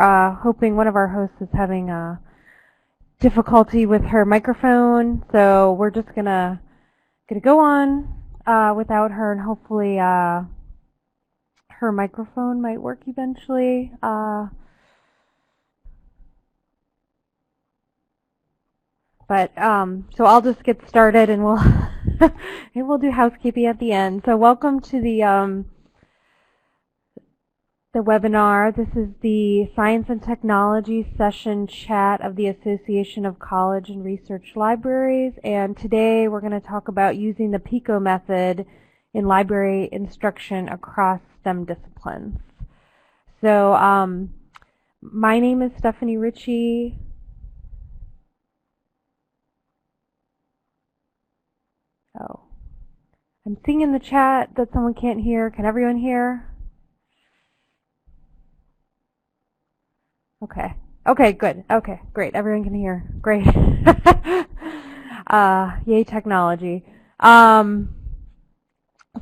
Hoping one of our hosts is having difficulty with her microphone, so we're just gonna go on without her, and hopefully her microphone might work eventually. So I'll just get started, and we'll and we'll do housekeeping at the end. So welcome to the webinar. This is the Science and Technology Session Chat of the Association of College and Research Libraries, and today we're going to talk about using the Pico method in library instruction across STEM disciplines. So my name is Stephanie Ritchie. Oh, I'm seeing in the chat that someone can't hear. Can everyone hear? Okay. Okay, good. Okay, great. Everyone can hear. Great. Yay, technology. So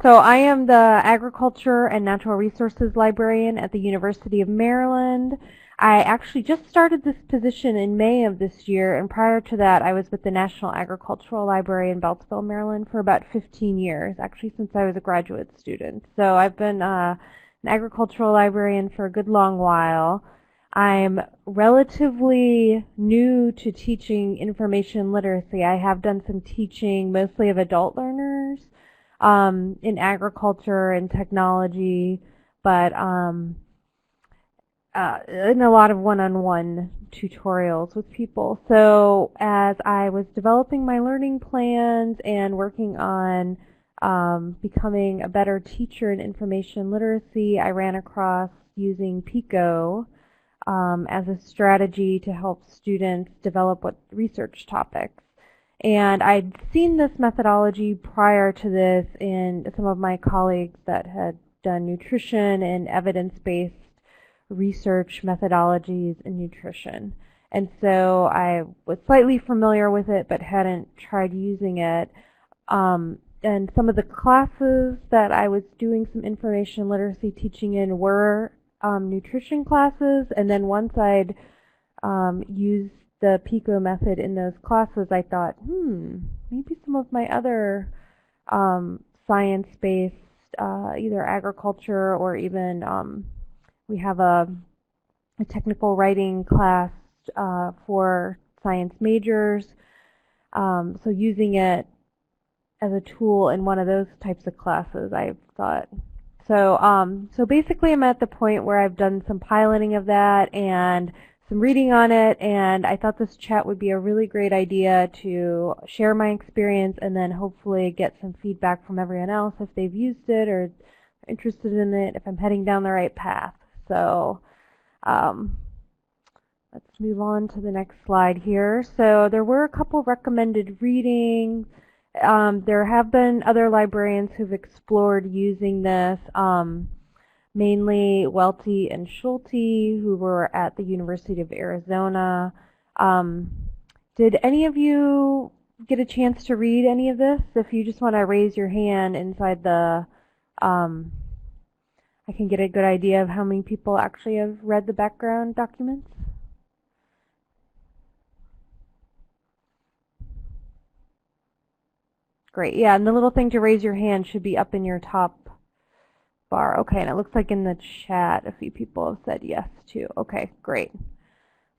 I am the Agriculture and Natural Resources Librarian at the University of Maryland. I actually just started this position in May of this year, and prior to that I was with the National Agricultural Library in Beltsville, Maryland for about 15 years, actually since I was a graduate student. So I've been an agricultural librarian for a good long while. I'm relatively new to teaching information literacy. I have done some teaching, mostly of adult learners, in agriculture and technology, but in a lot of one-on-one tutorials with people. So as I was developing my learning plans and working on becoming a better teacher in information literacy, I ran across using Pico as a strategy to help students develop research topics. And I'd seen this methodology prior to this in some of my colleagues that had done nutrition and evidence-based research methodologies in nutrition. And so I was slightly familiar with it but hadn't tried using it. And some of the classes that I was doing some information literacy teaching in were nutrition classes, and then once I'd used the Pico method in those classes, I thought, maybe some of my other science-based, either agriculture or even we have a technical writing class for science majors, so using it as a tool in one of those types of classes, I thought. So basically I'm at the point where I've done some piloting of that and some reading on it, and I thought this chat would be a really great idea to share my experience and then hopefully get some feedback from everyone else if they've used it or interested in it, if I'm heading down the right path. So let's move on to the next slide here. So there were a couple recommended readings. There have been other librarians who've explored using this, mainly Welty and Schulte, who were at the University of Arizona. Did any of you get a chance to read any of this? If you just want to raise your hand inside the, I can get a good idea of how many people actually have read the background documents. Great, yeah, and the little thing to raise your hand should be up in your top bar. Okay, and it looks like in the chat a few people have said yes too. Okay, great.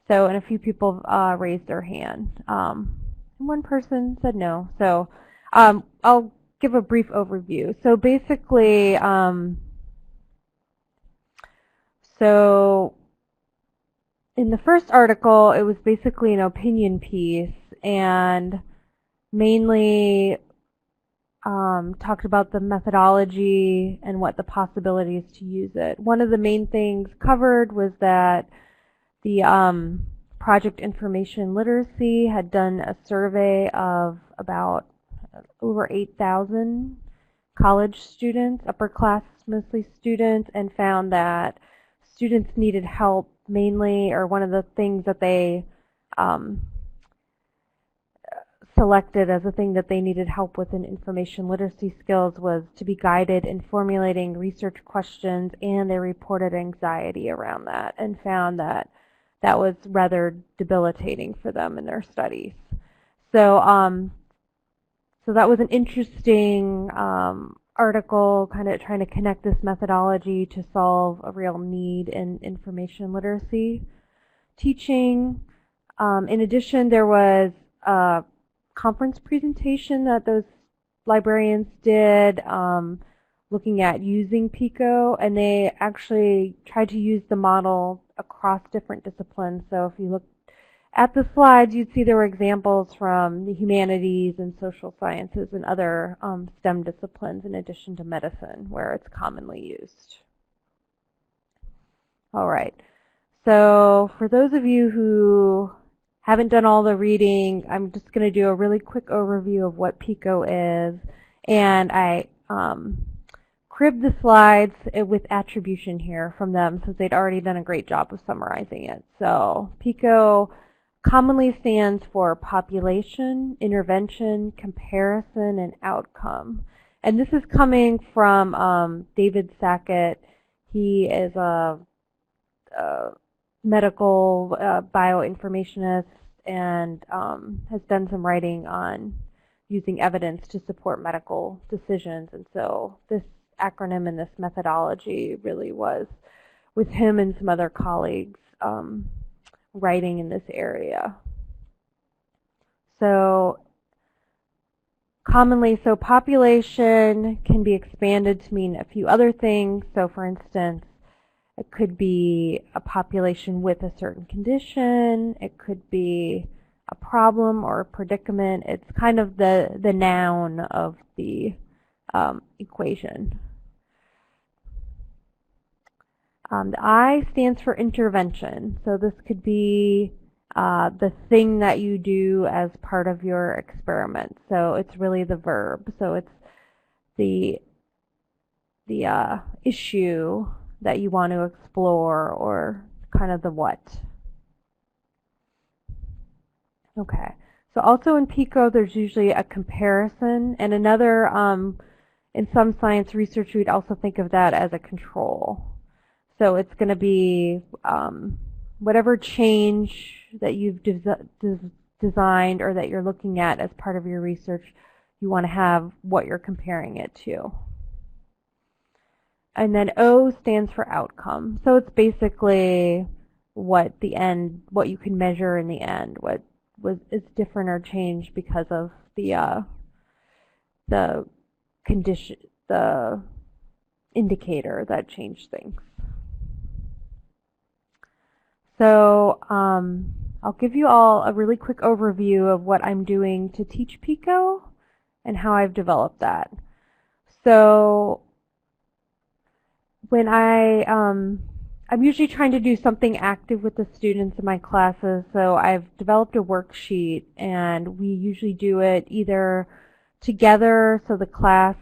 So, and a few people raised their hand. One person said no. So I'll give a brief overview. So basically, so in the first article, it was basically an opinion piece and mainly talked about the methodology and what the possibilities to use it. One of the main things covered was that the Project Information Literacy had done a survey of about over 8,000 college students, upper class mostly students, and found that students needed help mainly, or one of the things that they selected as a thing that they needed help with in information literacy skills was to be guided in formulating research questions, and they reported anxiety around that and found that that was rather debilitating for them in their studies. So, so that was an interesting article, kind of trying to connect this methodology to solve a real need in information literacy teaching. In addition, there was a conference presentation that those librarians did looking at using Pico, and they actually tried to use the model across different disciplines. So if you look at the slides, you'd see there were examples from the humanities and social sciences and other STEM disciplines in addition to medicine, where it's commonly used. All right. So for those of you who haven't done all the reading, I'm just going to do a really quick overview of what Pico is. And I cribbed the slides with attribution here from them, since they'd already done a great job of summarizing it. So Pico commonly stands for population, intervention, comparison, and outcome. And this is coming from David Sackett. He is a medical bioinformationist and has done some writing on using evidence to support medical decisions. And so this acronym and this methodology really was with him and some other colleagues writing in this area. So commonly, so population can be expanded to mean a few other things. So for instance, it could be a population with a certain condition. It could be a problem or a predicament. It's kind of the noun of the equation. The I stands for intervention. So this could be the thing that you do as part of your experiment. So it's really the verb. So it's the issue that you want to explore, or kind of the what. Okay. So also in Pico, there's usually a comparison, and another, in some science research, we'd also think of that as a control. So it's going to be whatever change that you've designed or that you're looking at as part of your research, you want to have what you're comparing it to. And then O stands for outcome. So it's basically what you can measure in the end, what is different or changed because of the condition, the indicator that changed things. So I'll give you all a really quick overview of what I'm doing to teach Pico and how I've developed that. So when I'm usually trying to do something active with the students in my classes, so I've developed a worksheet, and we usually do it either together, so the class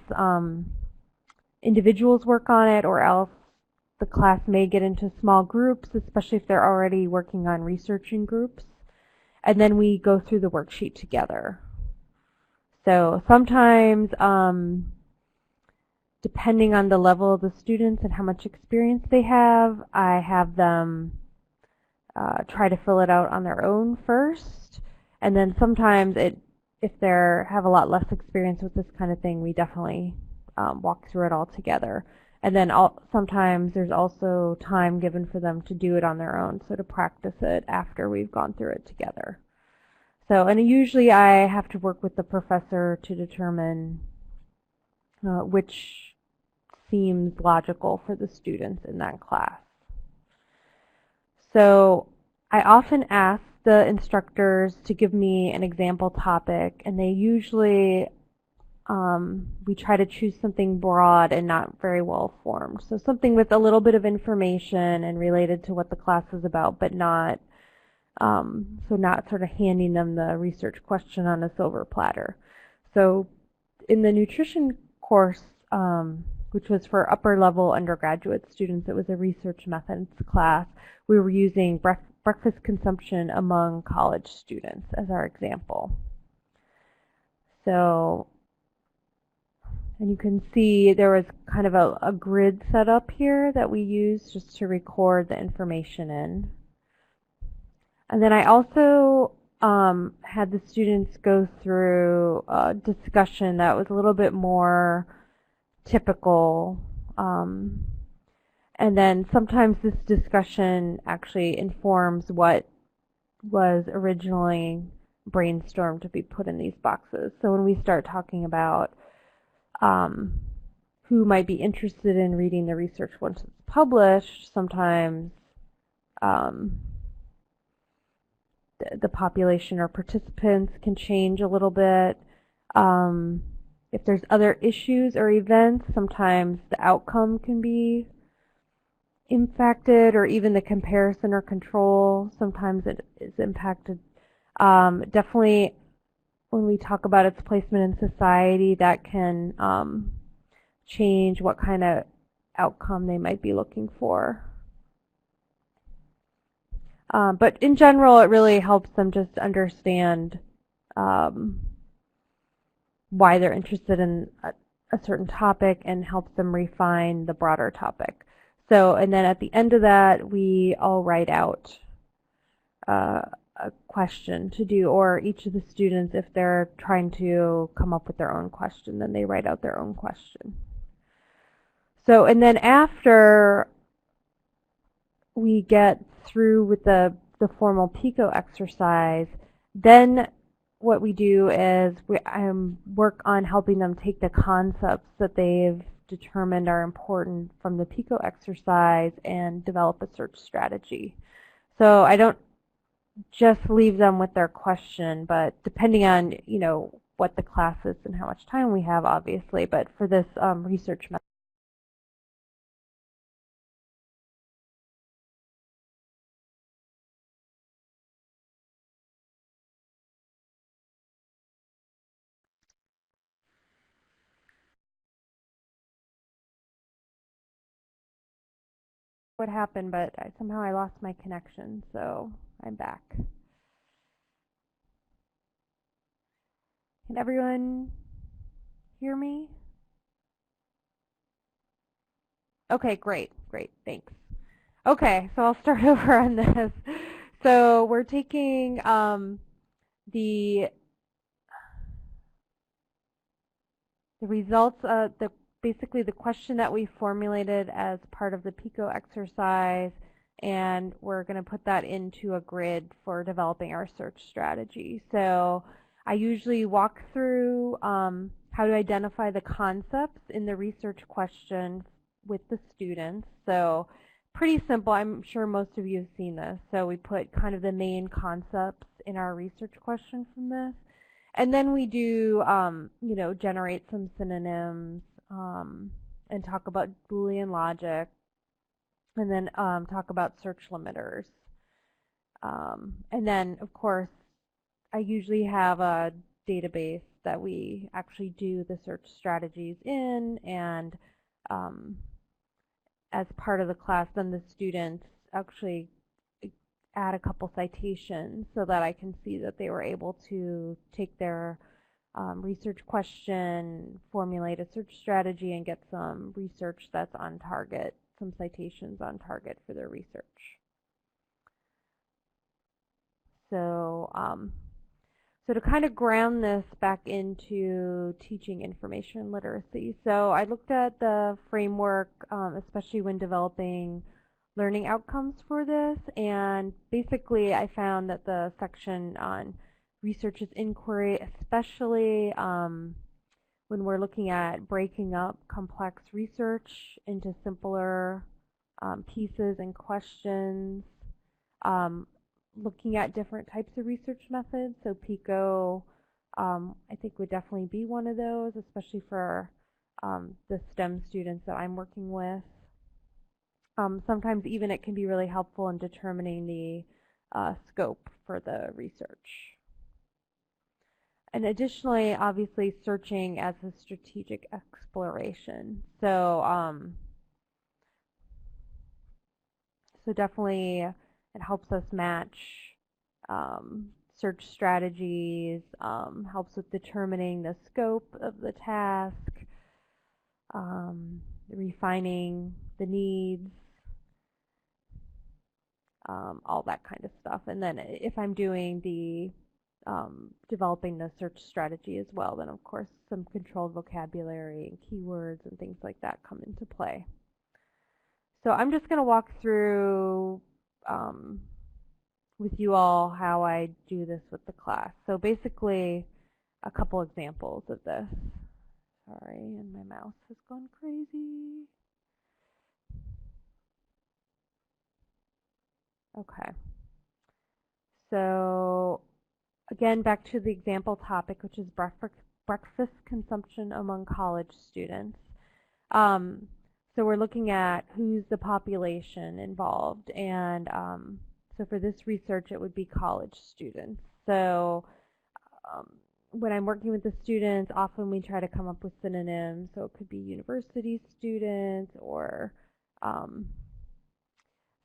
individuals work on it, or else the class may get into small groups, especially if they're already working on research in groups, and then we go through the worksheet together. So sometimes, depending on the level of the students and how much experience they have, I have them try to fill it out on their own first. And then sometimes, if they have a lot less experience with this kind of thing, we definitely walk through it all together. And then sometimes there's also time given for them to do it on their own, so to practice it after we've gone through it together. So, and usually I have to work with the professor to determine which seems logical for the students in that class. So I often ask the instructors to give me an example topic, and they usually, we try to choose something broad and not very well formed. So something with a little bit of information and related to what the class is about, but not, so not sort of handing them the research question on a silver platter. So in the nutrition course, which was for upper level undergraduate students, it was a research methods class. We were using breakfast consumption among college students as our example. So, and you can see there was kind of a grid set up here that we use just to record the information in. And then I also had the students go through a discussion that was a little bit more typical. And then sometimes this discussion actually informs what was originally brainstormed to be put in these boxes. So when we start talking about who might be interested in reading the research once it's published, sometimes the population or participants can change a little bit. If there's other issues or events, sometimes the outcome can be impacted, or even the comparison or control, sometimes it is impacted. Definitely when we talk about its placement in society, that can change what kind of outcome they might be looking for. But in general, it really helps them just understand why they're interested in a certain topic and helps them refine the broader topic. So, and then at the end of that, we all write out a question to do, or each of the students, if they're trying to come up with their own question, then they write out their own question. So, and then after we get through with the formal Pico exercise, then what we do is we work on helping them take the concepts that they've determined are important from the Pico exercise and develop a search strategy. So I don't just leave them with their question, but depending on, you know, what the class is and how much time we have, obviously, but for this research method. What happened, but somehow I lost my connection, so I'm back. Can everyone hear me? Okay, great, thanks. Okay, so I'll start over on this. So we're taking the results, basically the question that we formulated as part of the Pico exercise, and we're going to put that into a grid for developing our search strategy. So I usually walk through how to identify the concepts in the research question with the students. So pretty simple. I'm sure most of you have seen this. So we put kind of the main concepts in our research question from this. And then we do, you know, generate some synonyms and talk about Boolean logic, and then talk about search limiters. And then, of course, I usually have a database that we actually do the search strategies in, and as part of the class, then the students actually add a couple citations so that I can see that they were able to take their research question, formulate a search strategy, and get some research that's on target, some citations on target for their research. So, so to kind of ground this back into teaching information literacy, so I looked at the framework, especially when developing learning outcomes for this, and basically I found that the section on research's inquiry, especially when we're looking at breaking up complex research into simpler pieces and questions, looking at different types of research methods. So Pico, I think, would definitely be one of those, especially for the STEM students that I'm working with. Sometimes even it can be really helpful in determining the scope for the research. And additionally, obviously, searching as a strategic exploration. So, so definitely it helps us match search strategies, helps with determining the scope of the task, refining the needs, all that kind of stuff. And then if I'm doing the developing the search strategy as well, then of course some controlled vocabulary and keywords and things like that come into play. So I'm just going to walk through with you all how I do this with the class. So basically a couple examples of this. Sorry, and my mouse has gone crazy. Okay. So again, back to the example topic, which is breakfast consumption among college students. So we're looking at who's the population involved, and so for this research, it would be college students. So when I'm working with the students, often we try to come up with synonyms. So it could be university students or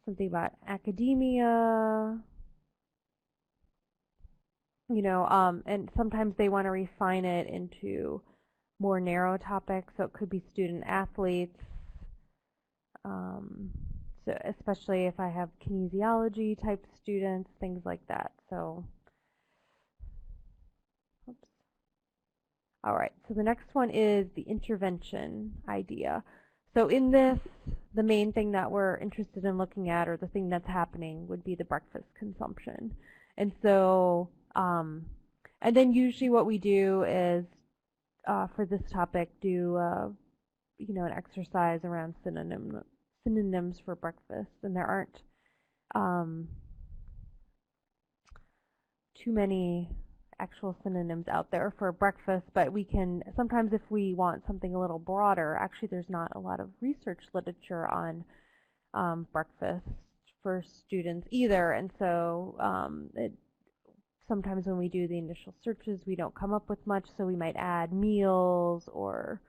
something about academia, you know, and sometimes they want to refine it into more narrow topics. So it could be student athletes. So especially if I have kinesiology type students, things like that. So, oops. All right, so the next one is the intervention idea. So in this, the main thing that we're interested in looking at, or the thing that's happening, would be the breakfast consumption. And so, and then usually what we do is, for this topic, do you know, an exercise around synonyms for breakfast, and there aren't too many actual synonyms out there for breakfast, but we can sometimes, if we want something a little broader, actually there's not a lot of research literature on breakfast for students either, and so sometimes when we do the initial searches we don't come up with much, so we might add meals or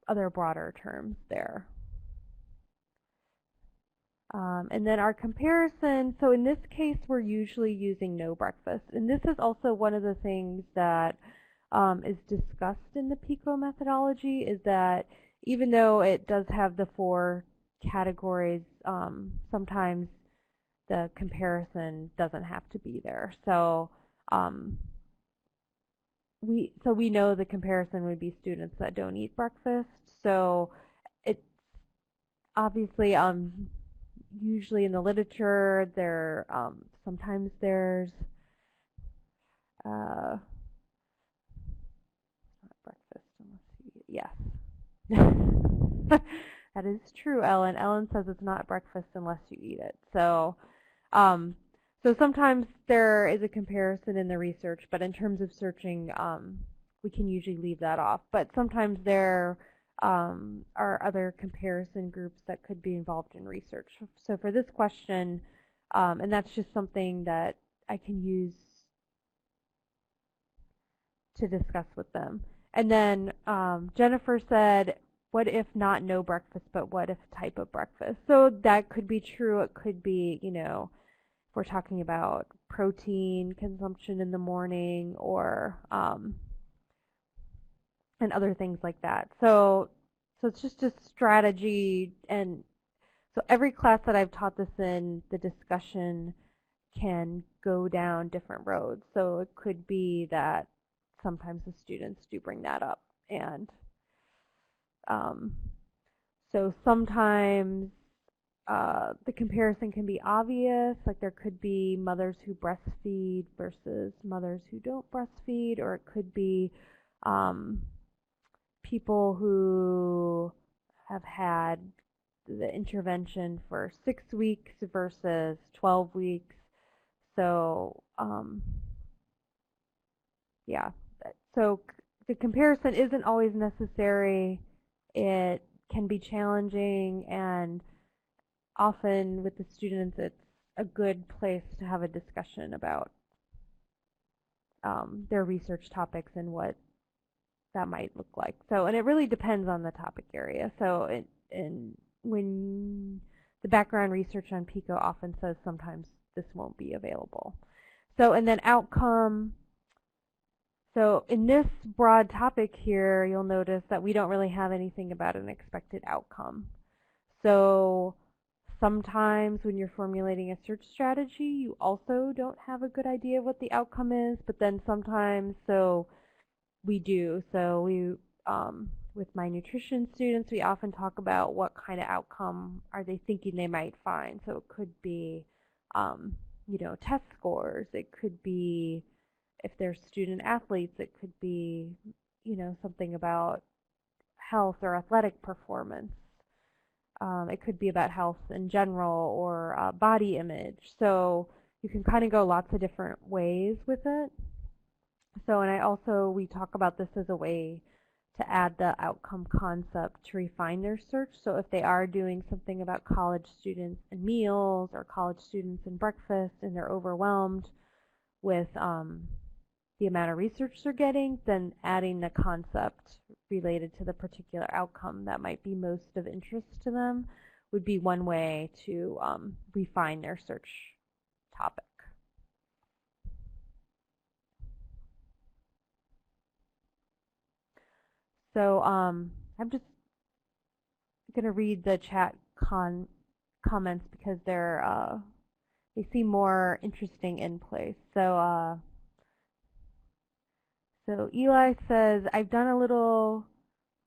other broader terms there. And then our comparison, so in this case we're usually using no breakfast, and this is also one of the things that is discussed in the Pico methodology, is that even though it does have the 4 categories, sometimes the comparison doesn't have to be there. So we know the comparison would be students that don't eat breakfast. So it's obviously usually in the literature there sometimes there's not breakfast unless you eat. Yes. That is true, Ellen. Ellen says it's not breakfast unless you eat it. So so sometimes there is a comparison in the research, but in terms of searching, we can usually leave that off. But sometimes there are other comparison groups that could be involved in research. So for this question, and that's just something that I can use to discuss with them. And then Jennifer said, what if not no breakfast, but what if type of breakfast? So that could be true. It could be, you know, if we're talking about protein consumption in the morning, or and other things like that. So it's just a strategy, and so every class that I've taught this in, the discussion can go down different roads. So it could be that sometimes the students do bring that up, and so sometimes the comparison can be obvious, like there could be mothers who breastfeed versus mothers who don't breastfeed, or it could be people who have had the intervention for 6 weeks versus 12 weeks. So yeah, so the comparison isn't always necessary. It can be challenging, and often with the students it's a good place to have a discussion about their research topics and what that might look like. So, and it really depends on the topic area. So when the background research on Pico often says sometimes this won't be available. So, and then outcome. So in this broad topic here, you'll notice that we don't really have anything about an expected outcome. So sometimes when you're formulating a search strategy, you also don't have a good idea of what the outcome is, but then sometimes, so we do. So we, with my nutrition students, we often talk about what kind of outcome are they thinking they might find. So it could be, you know, test scores. It could be, if they're student athletes, it could be, you know, something about health or athletic performance. It could be about health in general or body image. So you can kind of go lots of different ways with it. So, and we talk about this as a way to add the outcome concept to refine their search. So if they are doing something about college students and meals or college students and breakfast and they're overwhelmed with the amount of research they're getting, then adding the concept related to the particular outcome that might be most of interest to them would be one way to refine their search topic. So I'm just going to read the chat comments because they seem more interesting in place. So Eli says, I've done a little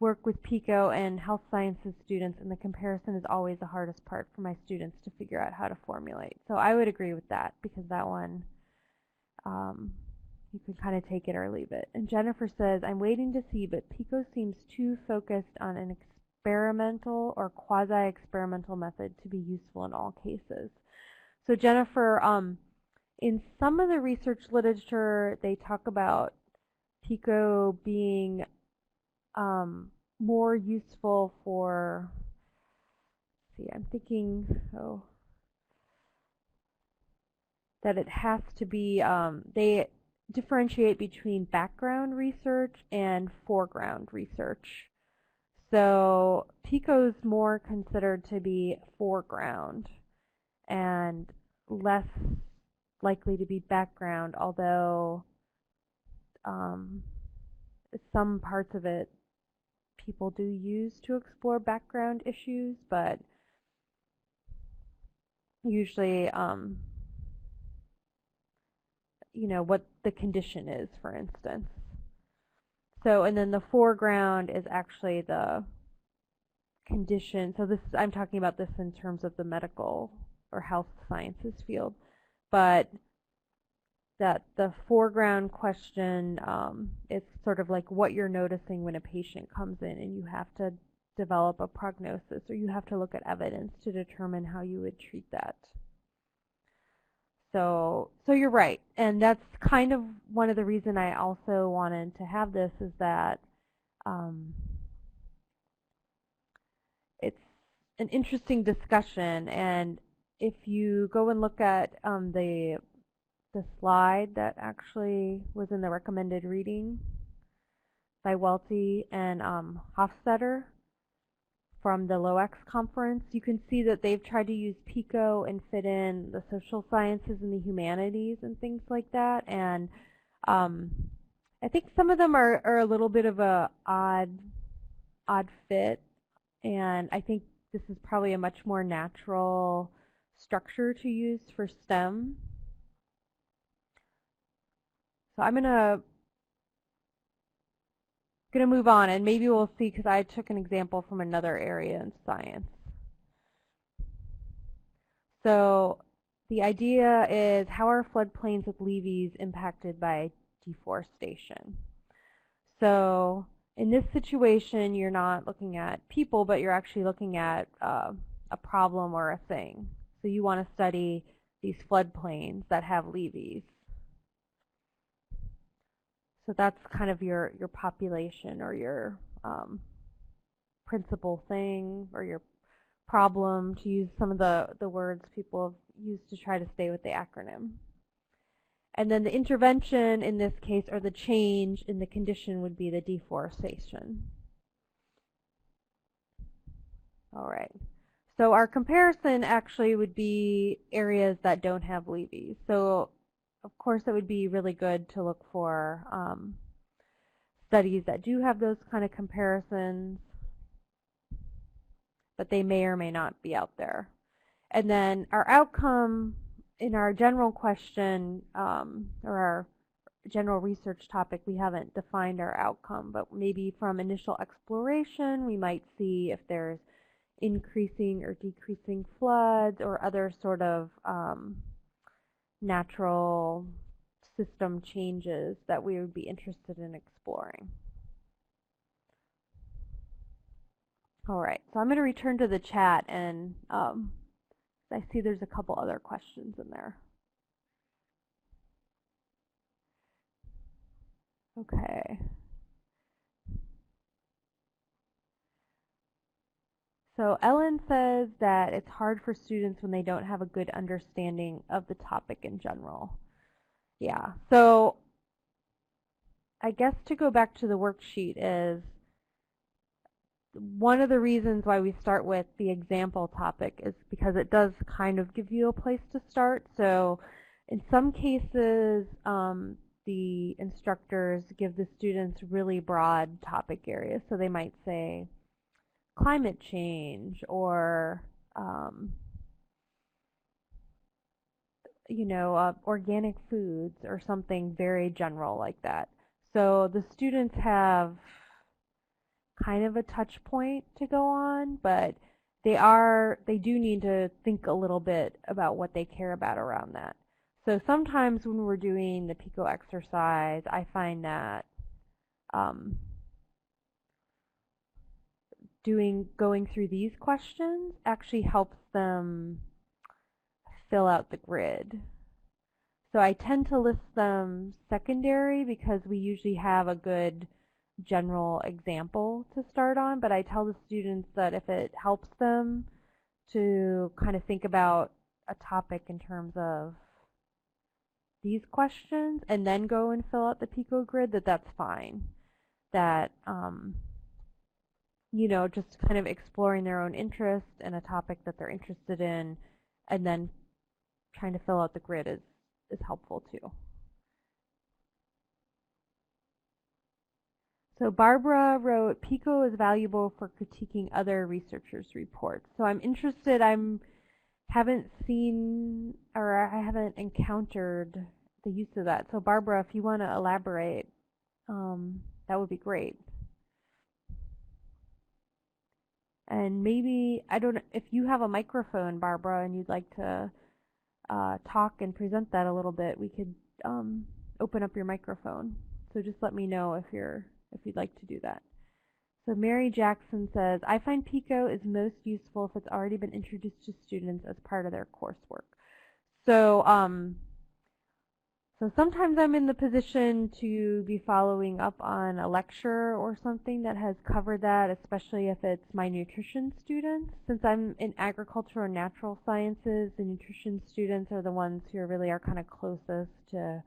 work with Pico and health sciences students, and the comparison is always the hardest part for my students to figure out how to formulate. So I would agree with that, because that one, you can kind of take it or leave it. And Jennifer says, I'm waiting to see, but Pico seems too focused on an experimental or quasi-experimental method to be useful in all cases. So Jennifer, in some of the research literature, they talk about Pico being more useful for, I'm thinking, that it has to be, they differentiate between background research and foreground research. So Pico's more considered to be foreground and less likely to be background, although some parts of it people do use to explore background issues, but usually, you know, what the condition is, for instance. So, and then the foreground is actually the condition. So this, I'm talking about this in terms of the medical or health sciences field, but that the foreground question is sort of like what you're noticing when a patient comes in and you have to develop a prognosis, or you have to look at evidence to determine how you would treat that. So you're right, and that's kind of one of the reasons I also wanted to have this, is that it's an interesting discussion, and if you go and look at the slide that actually was in the recommended reading by Welty and Hofstetter from the LOAX conference, you can see that they've tried to use Pico and fit in the social sciences and the humanities and things like that. And I think some of them are a little bit of a odd fit, and I think this is probably a much more natural structure to use for STEM. So I'm gonna move on, and maybe we'll see, because I took an example from another area in science. So the idea is, how are floodplains with levees impacted by deforestation? So in this situation, you're not looking at people, but you're actually looking at a problem or a thing. So you want to study these floodplains that have levees. So that's kind of your population, or your principal thing, or your problem, to use some of the words people have used to try to stay with the acronym. And then the intervention in this case, or the change in the condition, would be the deforestation. All right. So our comparison actually would be areas that don't have levees. So of course, it would be really good to look for studies that do have those kind of comparisons, but they may or may not be out there. And then our outcome in our general question, or our general research topic, we haven't defined our outcome, but maybe from initial exploration, we might see if there's increasing or decreasing floods or other sort of natural system changes that we would be interested in exploring. All right, so I'm going to return to the chat, and I see there's a couple other questions in there. Okay. So Ellen says that it's hard for students when they don't have a good understanding of the topic in general. Yeah, so I guess to go back to the worksheet is one of the reasons why we start with the example topic is because it does kind of give you a place to start. So in some cases, the instructors give the students really broad topic areas. So they might say climate change or organic foods or something very general like that. So the students have kind of a touch point to go on, but they do need to think a little bit about what they care about around that. So sometimes when we're doing the Pico exercise, I find that going through these questions actually helps them fill out the grid. So I tend to list them secondary because we usually have a good general example to start on, but I tell the students that if it helps them to kind of think about a topic in terms of these questions and then go and fill out the Pico grid, that's fine. That just kind of exploring their own interest in a topic that they're interested in and then trying to fill out the grid is helpful too. So Barbara wrote, Pico is valuable for critiquing other researchers' reports. So I'm interested, haven't seen or I haven't encountered the use of that. So Barbara, if you want to elaborate, that would be great. And maybe, I don't know, if you have a microphone, Barbara, and you'd like to talk and present that a little bit, we could open up your microphone. So just let me know if you'd like to do that. So Mary Jackson says, I find Pico is most useful if it's already been introduced to students as part of their coursework. So so sometimes I'm in the position to be following up on a lecture or something that has covered that, especially if it's my nutrition students. Since I'm in agriculture and natural sciences, the nutrition students are the ones who really are kind of closest to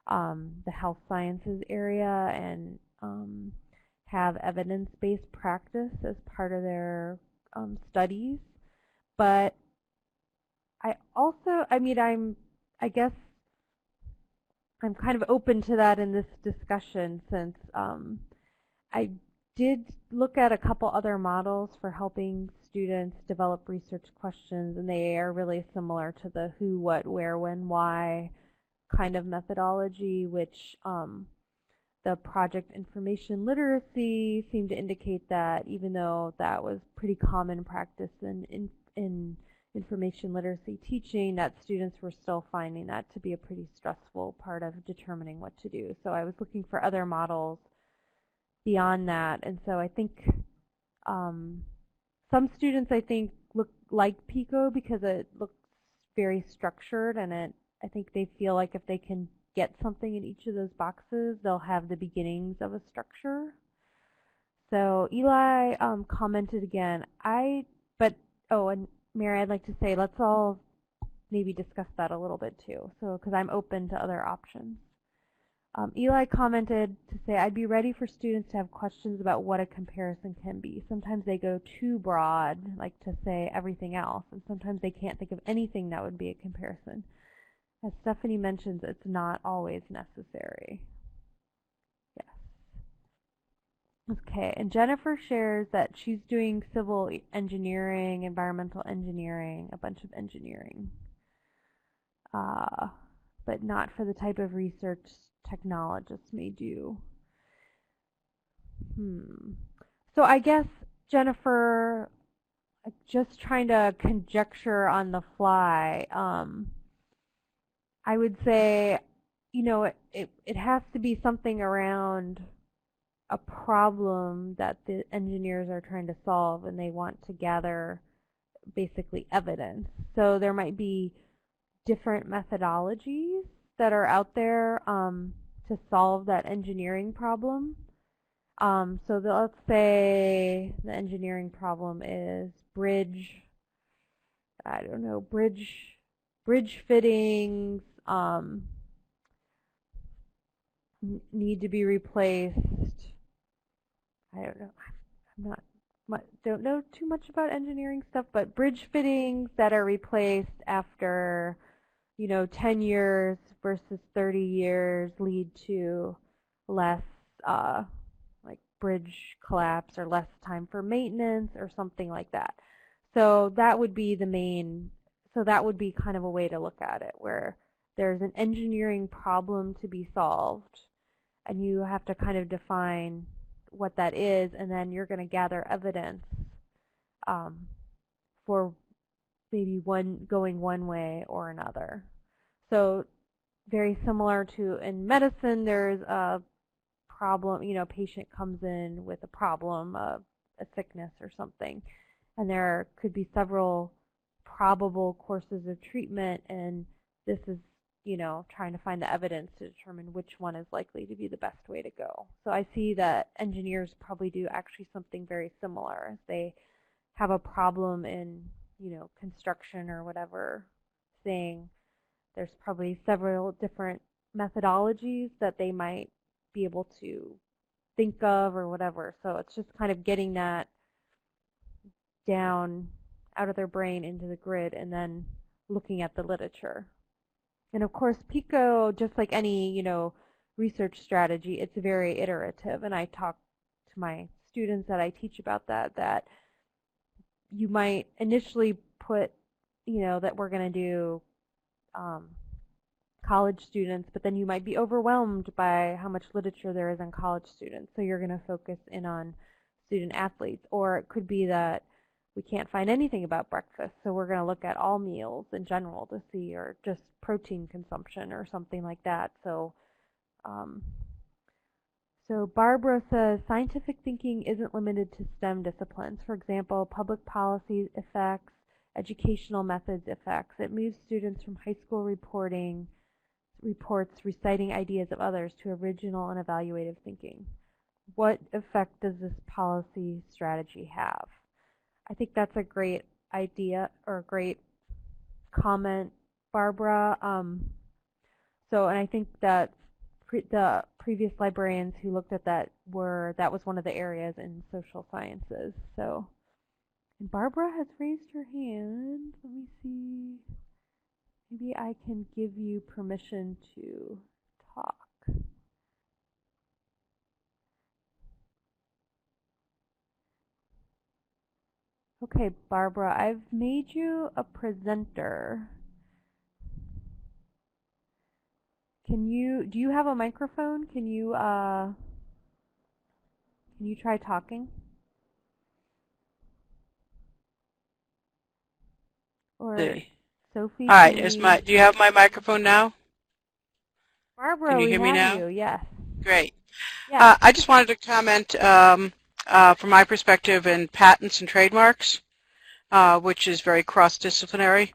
the health sciences area and have evidence-based practice as part of their studies. But I guess I'm kind of open to that in this discussion since I did look at a couple other models for helping students develop research questions, and they are really similar to the who, what, where, when, why kind of methodology, which the project information literacy seemed to indicate that even though that was pretty common practice in information literacy teaching, that students were still finding that to be a pretty stressful part of determining what to do. So I was looking for other models beyond that, and so I think some students look like Pico because it looks very structured, and I think they feel like if they can get something in each of those boxes, they'll have the beginnings of a structure. So Eli commented again, and Mary, I'd like to say, let's all maybe discuss that a little bit too, so because I'm open to other options. Eli commented to say, I'd be ready for students to have questions about what a comparison can be. Sometimes they go too broad, like to say everything else, and sometimes they can't think of anything that would be a comparison. As Stephanie mentions, it's not always necessary. Yes. Okay, and Jennifer shares that she's doing civil engineering, environmental engineering, a bunch of engineering, but not for the type of research technologists may do. So I guess, Jennifer, just trying to conjecture on the fly, I would say, it has to be something around a problem that the engineers are trying to solve, and they want to gather basically evidence. So there might be different methodologies that are out there to solve that engineering problem. Let's say the engineering problem is bridge fittings need to be replaced. I don't know. Don't know too much about engineering stuff, but bridge fittings that are replaced after 10 years versus 30 years lead to less like bridge collapse or less time for maintenance or something like that. So that would be kind of a way to look at it, where there's an engineering problem to be solved, and you have to kind of define what that is, and then you're going to gather evidence for maybe going one way or another. So very similar to in medicine, there's a problem, patient comes in with a problem, a sickness or something, and there could be several probable courses of treatment, and this is trying to find the evidence to determine which one is likely to be the best way to go. So I see that engineers probably do actually something very similar. They have a problem in, construction or whatever, saying there's probably several different methodologies that they might be able to think of or whatever. So it's just kind of getting that down out of their brain into the grid and then looking at the literature. And of course, Pico, just like any, research strategy, it's very iterative. And I talk to my students that I teach about that you might initially put, that we're going to do college students, but then you might be overwhelmed by how much literature there is on college students. So you're going to focus in on student athletes. Or it could be that we can't find anything about breakfast, so we're going to look at all meals in general to see, or just protein consumption or something like that. So Barbara says scientific thinking isn't limited to STEM disciplines. For example, public policy effects, educational methods effects. It moves students from high school reports reciting ideas of others to original and evaluative thinking. What effect does this policy strategy have? I think that's a great idea or a great comment, Barbara. And I think that the previous librarians who looked at that was one of the areas in social sciences. So, and Barbara has raised her hand. Let me see. Maybe I can give you permission to talk. Okay, Barbara, I've made you a presenter. Do you have a microphone? Can you try talking? Or Sophie? All right, do you have my microphone now? Barbara, can you hear me now? You, yes. Great. Yes. I just wanted to comment from my perspective in patents and trademarks, which is very cross-disciplinary,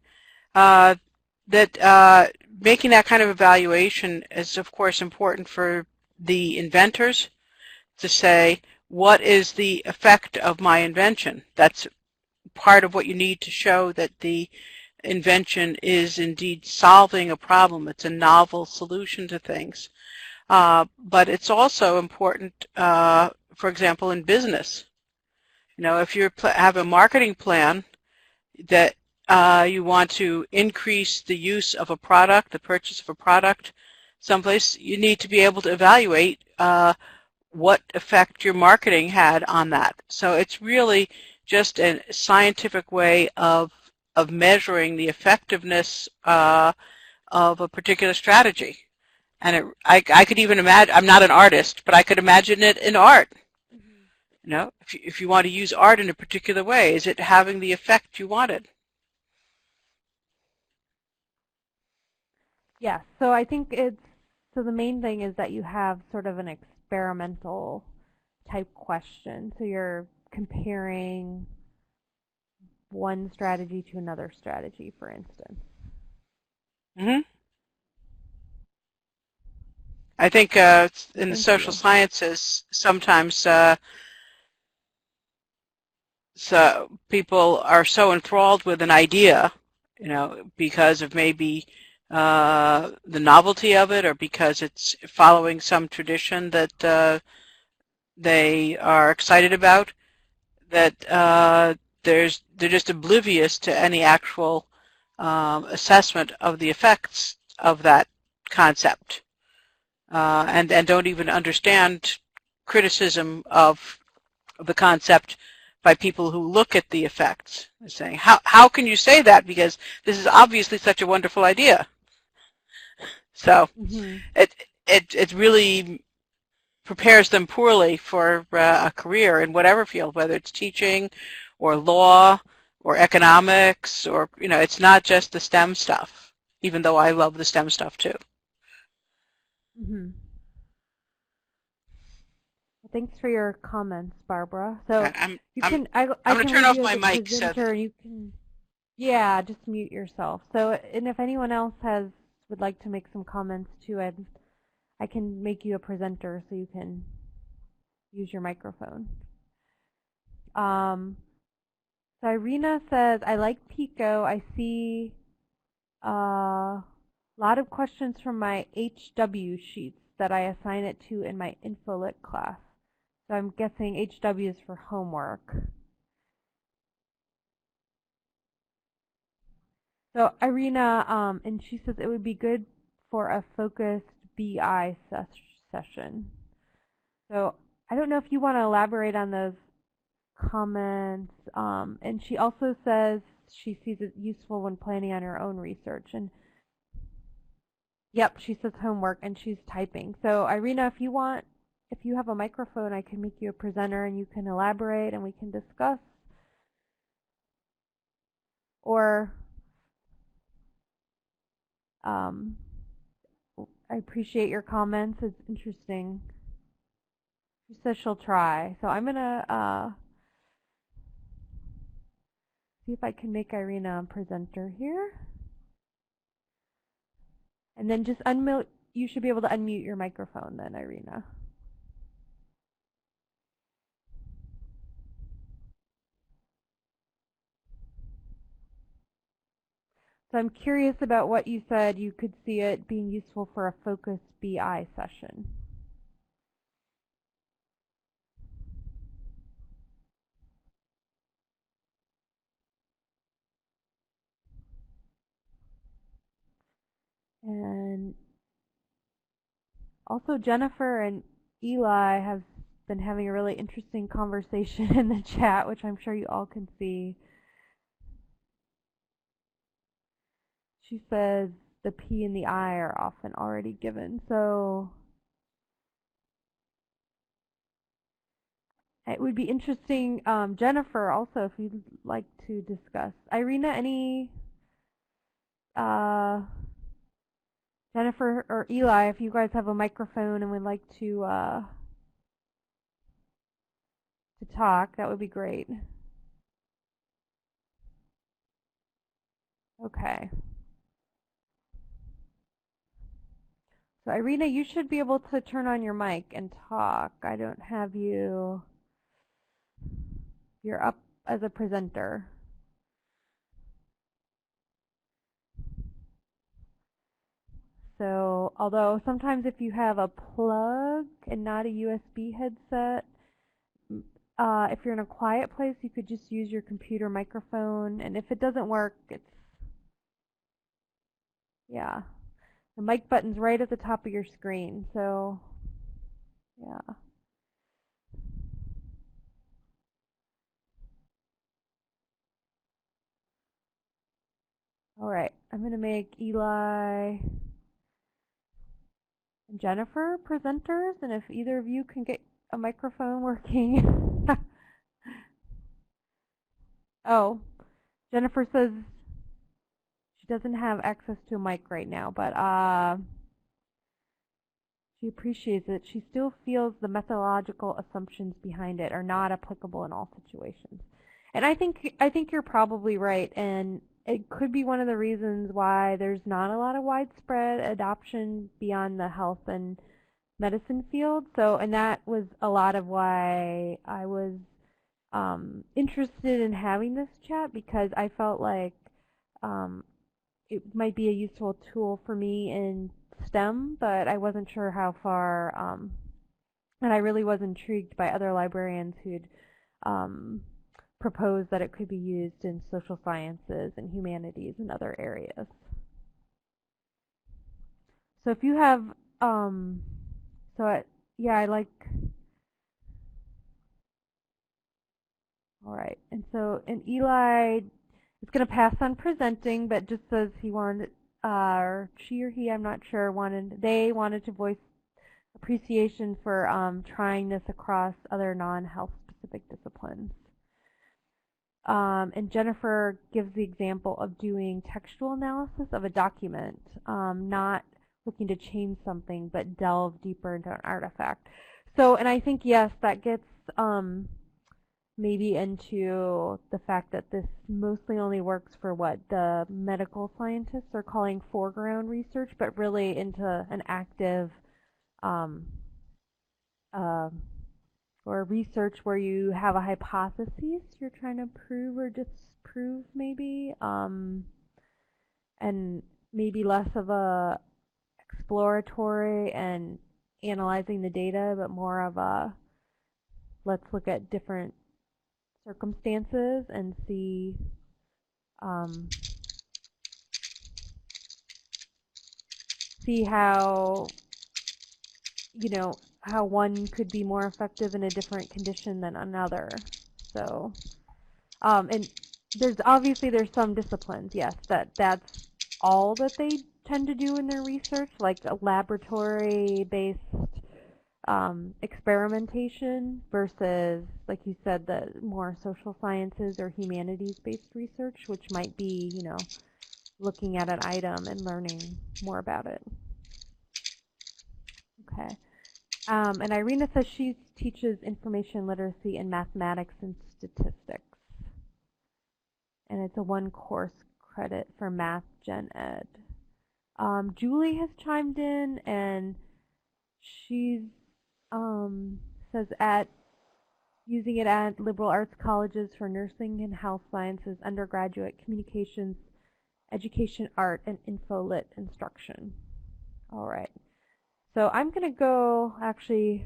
that making that kind of evaluation is, of course, important for the inventors to say, what is the effect of my invention? That's part of what you need to show that the invention is indeed solving a problem. It's a novel solution to things. But it's also important, for example, in business. If you have a marketing plan that you want to increase the use of a product, the purchase of a product someplace, you need to be able to evaluate what effect your marketing had on that. So it's really just a scientific way of measuring the effectiveness of a particular strategy. And I could even imagine, I'm not an artist, but I could imagine it in art. Mhm. You know, if you want to use art in a particular way, is it having the effect you wanted? Yes. So I think so the main thing is that you have sort of an experimental type question. So you're comparing one strategy to another strategy, for instance. Hmm. I think in the Thank social you. sciences, sometimes so people are so enthralled with an idea, you know, because of maybe the novelty of it, or because it's following some tradition that they are excited about, that they're just oblivious to any actual assessment of the effects of that concept, and don't even understand criticism of the concept by people who look at the effects, saying, how can you say that? Because this is obviously such a wonderful idea. So Hmm. it it really prepares them poorly for a career in whatever field, whether it's teaching or law or economics, or, you know, it's not just the STEM stuff, even though I love the STEM stuff too. Hmm. Thanks for your comments, Barbara. So I'm you I'm can I I'm going can to turn leave off you as my a mic. So presenter, and you can, yeah, just mute yourself. So, and if anyone else would like to make some comments too, I can make you a presenter so you can use your microphone. Um, so Irina says, I like Pico. I see a lot of questions from my HW sheets that I assign it to in my InfoLit class. So I'm guessing HW is for homework. So Irina, and she says it would be good for a focused BI session. So I don't know if you want to elaborate on those comments. And she also says she sees it useful when planning on her own research. And yep, she says homework and she's typing. So Irina, if you have a microphone, I can make you a presenter and you can elaborate and we can discuss. Or um, I appreciate your comments. It's interesting. She says she'll try. So I'm gonna see if I can make Irina a presenter here. And then just unmute. You should be able to unmute your microphone then, Irina. So I'm curious about what you said. You could see it being useful for a focused BI session. And also Jennifer and Eli have been having a really interesting conversation in the chat, which I'm sure you all can see. She says the P and the I are often already given. So it would be interesting, Jennifer, also, if you'd like to discuss. Irina, uh, Jennifer or Eli, if you guys have a microphone and would like to talk, that would be great. Okay. So Irina, you should be able to turn on your mic and talk. I don't have you. You're up as a presenter. So, although sometimes if you have a plug and not a USB headset, if you're in a quiet place, you could just use your computer microphone, and if it doesn't work, yeah. The mic button's right at the top of your screen, so yeah. All right, I'm going to make Eli and Jennifer presenters, and if either of you can get a microphone working. Oh, Jennifer says she doesn't have access to a mic right now, but she appreciates it. She still feels the methodological assumptions behind it are not applicable in all situations. And I think you're probably right, and it could be one of the reasons why there's not a lot of widespread adoption beyond the health and medicine field. So, and that was a lot of why I was interested in having this chat, because I felt like um, it might be a useful tool for me in STEM, but I wasn't sure how far, and I really was intrigued by other librarians who'd proposed that it could be used in social sciences and humanities and other areas. So if you have, yeah, I like, all right, and Eli is going to pass on presenting, but just says he wanted, or she or he, I'm not sure, they wanted to voice appreciation for trying this across other non-health specific disciplines. And Jennifer gives the example of doing textual analysis of a document, not looking to change something, but delve deeper into an artifact. So, and I think, yes, that gets maybe into the fact that this mostly only works for what the medical scientists are calling foreground research, but really into an active or research where you have a hypothesis you're trying to prove or disprove, maybe, and maybe less of a exploratory and analyzing the data, but more of a let's look at different circumstances and see how, how one could be more effective in a different condition than another. So, and there's some disciplines, yes, that's all that they tend to do in their research, like a laboratory-based experimentation versus, like you said, the more social sciences or humanities-based research, which might be, looking at an item and learning more about it. Okay. And Irina says she teaches information literacy in mathematics and statistics. And it's a 1-course credit for Math Gen Ed. Julie has chimed in, and she says using it at liberal arts colleges for nursing and health sciences, undergraduate communications, education, art, and info-lit instruction. All right. So I'm going to go actually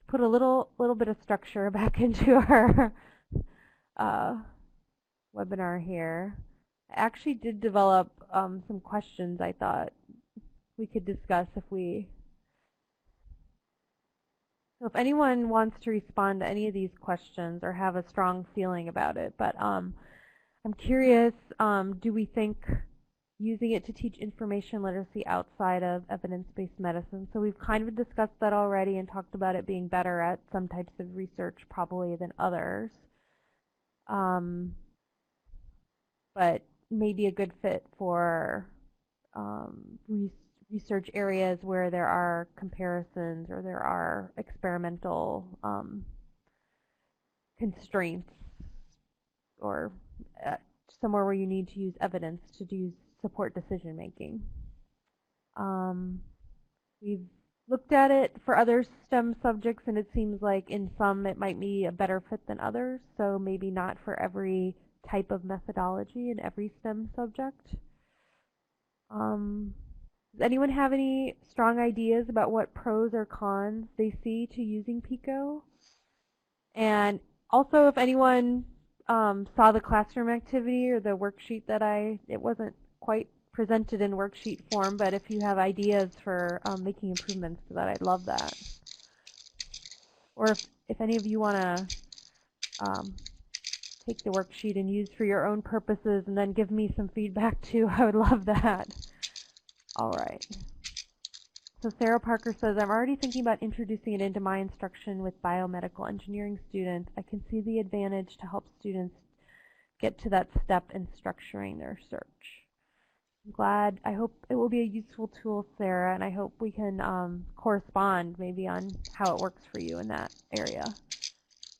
put a little bit of structure back into our webinar here. I actually did develop some questions I thought we could discuss so if anyone wants to respond to any of these questions or have a strong feeling about it. But I'm curious, do we think using it to teach information literacy outside of evidence-based medicine? So we've kind of discussed that already and talked about it being better at some types of research probably than others. But maybe a good fit for research areas where there are comparisons or there are experimental constraints, or somewhere where you need to use evidence to support decision making. We've looked at it for other STEM subjects, and it seems like in some it might be a better fit than others, so maybe not for every type of methodology in every STEM subject. Does anyone have any strong ideas about what pros or cons they see to using Pico? And also, if anyone saw the classroom activity or the worksheet that it wasn't quite presented in worksheet form, but if you have ideas for making improvements to that, I'd love that. Or if any of you want to take the worksheet and use for your own purposes and then give me some feedback too, I would love that. All right. So Sarah Parker says, I'm already thinking about introducing it into my instruction with biomedical engineering students. I can see the advantage to help students get to that step in structuring their search. I'm glad. I hope it will be a useful tool, Sarah, and I hope we can correspond maybe on how it works for you in that area.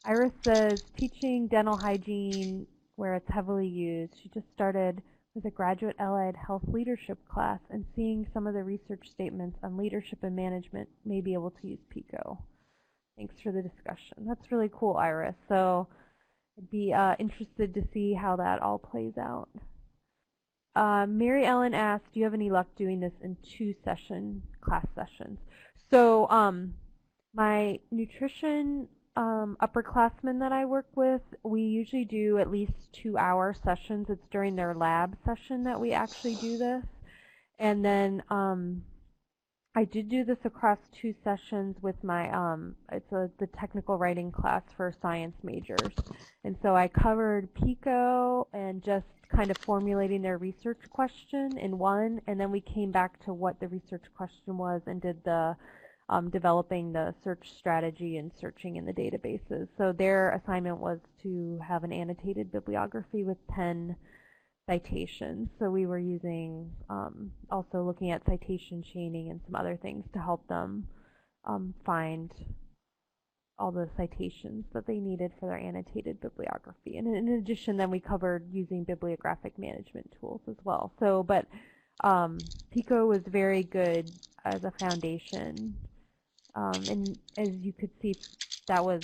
Iris says, teaching dental hygiene where it's heavily used. She just started with a graduate allied health leadership class, and seeing some of the research statements on leadership and management may be able to use Pico. Thanks for the discussion. That's really cool, Iris. So I'd be interested to see how that all plays out. Mary Ellen asked, do you have any luck doing this in 2-session class sessions? So my nutrition upperclassmen that I work with, we usually do at least 2-hour sessions. It's during their lab session that we actually do this. And then I did do this across 2 sessions with my, it's the technical writing class for science majors. And so I covered Pico and just kind of formulating their research question in one, and then we came back to what the research question was and did the developing the search strategy and searching in the databases. So their assignment was to have an annotated bibliography with 10 citations. So we were using, also looking at citation chaining and some other things to help them find all the citations that they needed for their annotated bibliography. And in addition, then we covered using bibliographic management tools as well. So, but Pico was very good as a foundation. And as you could see, that was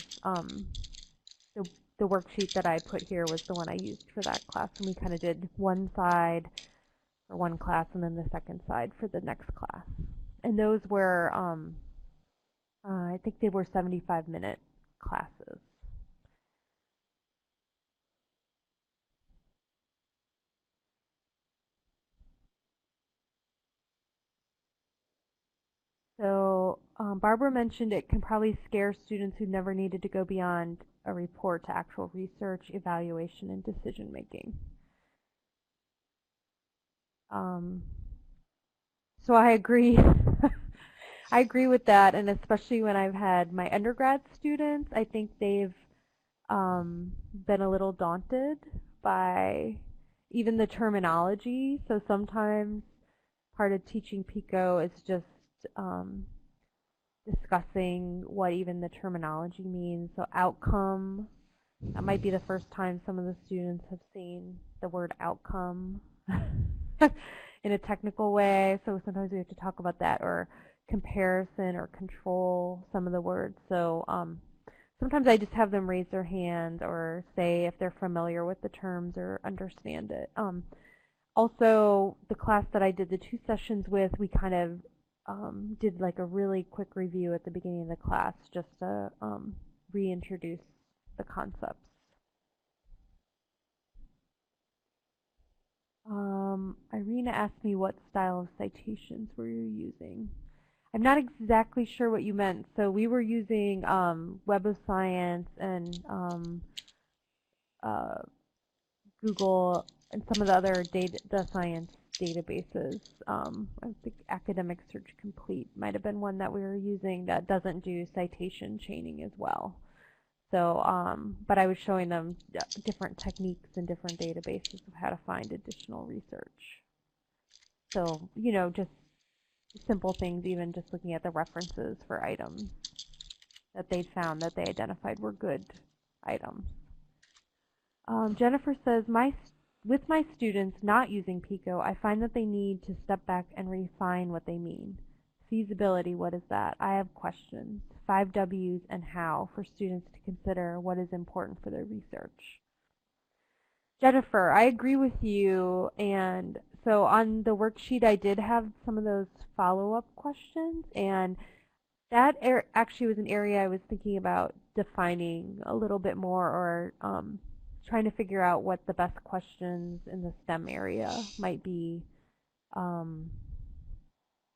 the worksheet that I put here was the one I used for that class. And we kind of did one side for one class and then the second side for the next class. And those were, I think they were 75-minute classes. So Barbara mentioned it can probably scare students who never needed to go beyond a report to actual research, evaluation, and decision making. So I agree. I agree with that, and especially when I've had my undergrad students, I think they've been a little daunted by even the terminology. So sometimes part of teaching Pico is just discussing what even the terminology means. So outcome, that might be the first time some of the students have seen the word outcome in a technical way. So sometimes we have to talk about that, or comparison or control, some of the words. So sometimes I just have them raise their hand or say if they're familiar with the terms or understand it. Also, the class that I did the 2 sessions with, we kind of did like a really quick review at the beginning of the class just to reintroduce the concepts. Irina asked me what style of citations were you using. I'm not exactly sure what you meant. So we were using Web of Science and Google and some of the other the science databases. I think Academic Search Complete might have been one that we were using that doesn't do citation chaining as well. So, but I was showing them different techniques in different databases of how to find additional research. So, you know, just simple things, even just looking at the references for items that they found that they identified were good items. Jennifer says, with my students not using Pico, I find that they need to step back and refine what they mean. Feasibility, what is that? I have questions. 5 W's and how for students to consider what is important for their research. Jennifer, I agree with you, and so on the worksheet I did have some of those follow-up questions, and that actually was an area I was thinking about defining a little bit more or trying to figure out what the best questions in the STEM area might be. And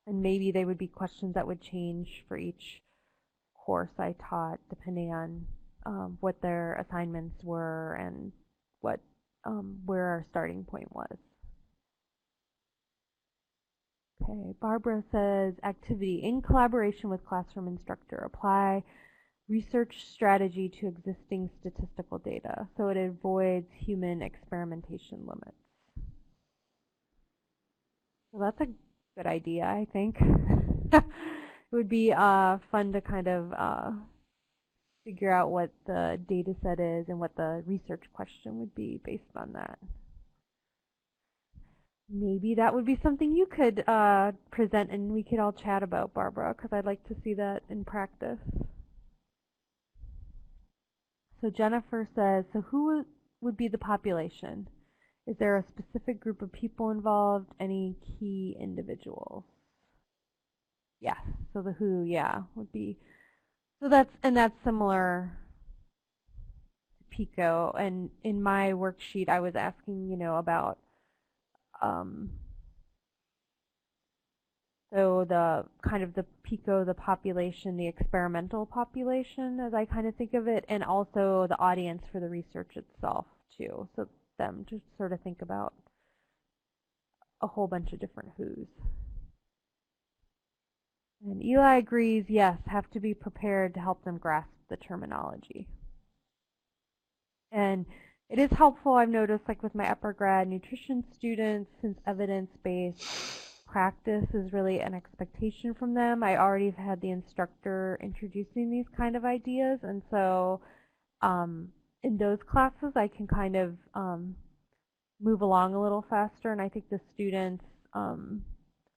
maybe they would be questions that would change for each course I taught depending on what their assignments were and what where our starting point was. Okay, Barbara says, activity in collaboration with classroom instructor. Apply research strategy to existing statistical data, so it avoids human experimentation limits. So that's a good idea, I think. It would be fun to kind of figure out what the data set is and what the research question would be based on that. Maybe that would be something you could present and we could all chat about, Barbara, because I'd like to see that in practice. So Jennifer says, so who would be the population? Is there a specific group of people involved? Any key individuals? Yes, so the who, yeah, would be. So that's similar to Pico. And in my worksheet, I was asking, about so the kind of the Pico, the population, the experimental population, as I kind of think of it, and also the audience for the research itself too. So them to sort of think about a whole bunch of different who's. And Eli agrees, yes, have to be prepared to help them grasp the terminology. And it is helpful, I've noticed, like with my upper grad nutrition students, since evidence-based practice is really an expectation from them. I already have had the instructor introducing these kind of ideas, and so in those classes I can kind of move along a little faster, and I think the students,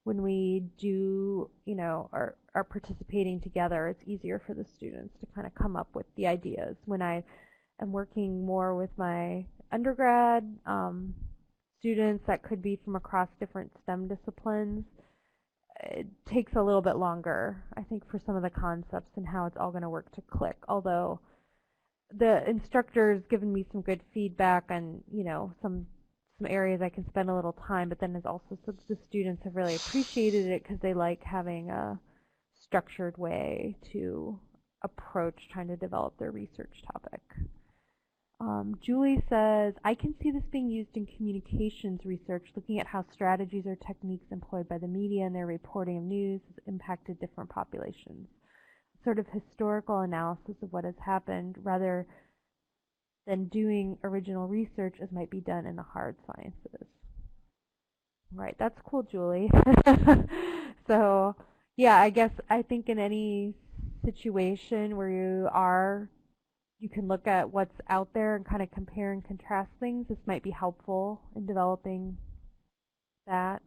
when we do, are participating together, it's easier for the students to kind of come up with the ideas. When I am working more with my undergrad students that could be from across different STEM disciplines, it takes a little bit longer, I think, for some of the concepts and how it's all going to work to click. Although the instructor's given me some good feedback on, some areas I can spend a little time, but then there's also some the students have really appreciated it because they like having a structured way to approach trying to develop their research topic. Julie says, I can see this being used in communications research, looking at how strategies or techniques employed by the media in their reporting of news has impacted different populations. Sort of historical analysis of what has happened rather than doing original research as might be done in the hard sciences. Right, that's cool, Julie. So, yeah, I think in any situation where you can look at what's out there and kind of compare and contrast things. This might be helpful in developing that.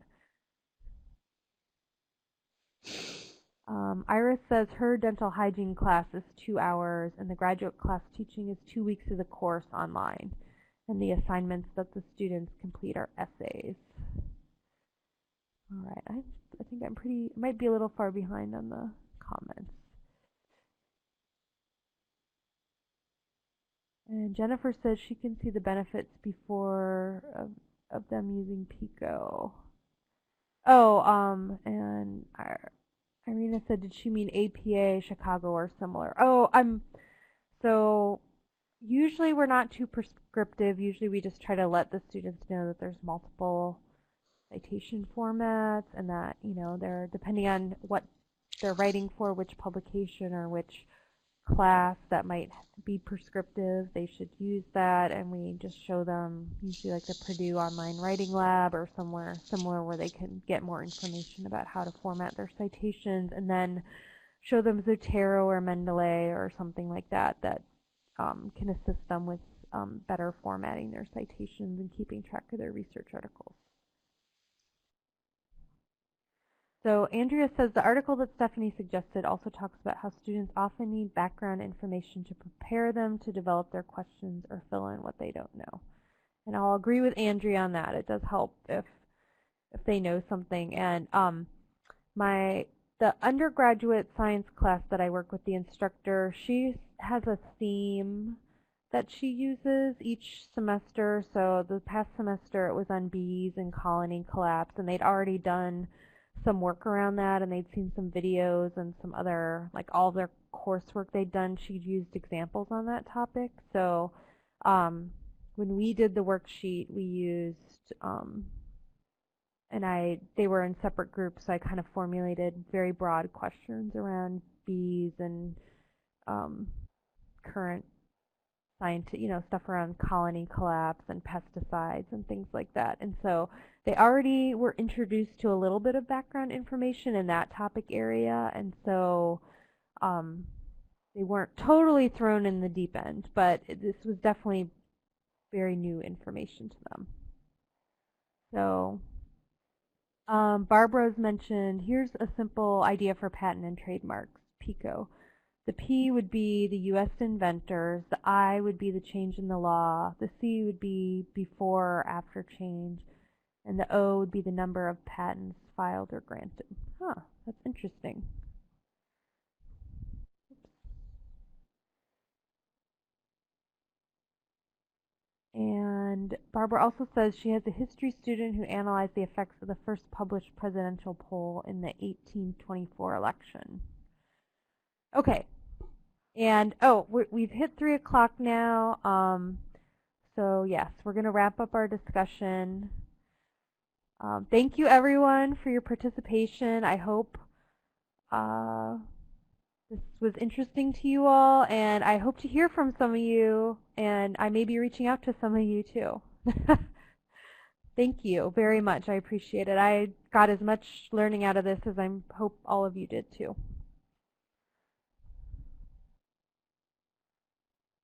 Iris says her dental hygiene class is 2 hours and the graduate class teaching is 2 weeks of the course online. And the assignments that the students complete are essays. All right, I think I might be a little far behind on the comments. And Jennifer says she can see the benefits before of them using Pico. Oh, and Irina said, did she mean APA, Chicago, or similar? Oh, so usually we're not too prescriptive. Usually we just try to let the students know that there's multiple citation formats and that, they're depending on what they're writing for, which publication or which class that might be prescriptive, they should use that, and we just show them usually like the Purdue Online Writing Lab or somewhere similar where they can get more information about how to format their citations, and then show them Zotero or Mendeley or something like that that can assist them with better formatting their citations and keeping track of their research articles. So Andrea says the article that Stephanie suggested also talks about how students often need background information to prepare them to develop their questions or fill in what they don't know. And I'll agree with Andrea on that. It does help if they know something. And the undergraduate science class that I work with, the instructor, she has a theme that she uses each semester. So the past semester it was on bees and colony collapse, and they'd already done some work around that, and they'd seen some videos and some other, like all their coursework they'd done, she'd used examples on that topic. So when we did the worksheet, we used, they were in separate groups, so I kind of formulated very broad questions around bees and current stuff around colony collapse and pesticides and things like that. And so they already were introduced to a little bit of background information in that topic area, and so they weren't totally thrown in the deep end, but this was definitely very new information to them. So Barbara's mentioned, here's a simple idea for patent and trademarks, Pico. The P would be the U.S. inventors, the I would be the change in the law, the C would be before or after change, and the O would be the number of patents filed or granted. Huh, that's interesting. And Barbara also says she has a history student who analyzed the effects of the first published presidential poll in the 1824 election. Okay. And, we've hit 3 o'clock now. So, yes, we're going to wrap up our discussion. Thank you, everyone, for your participation. I hope this was interesting to you all, and I hope to hear from some of you, and I may be reaching out to some of you, too. Thank you very much. I appreciate it. I got as much learning out of this as I hope all of you did, too.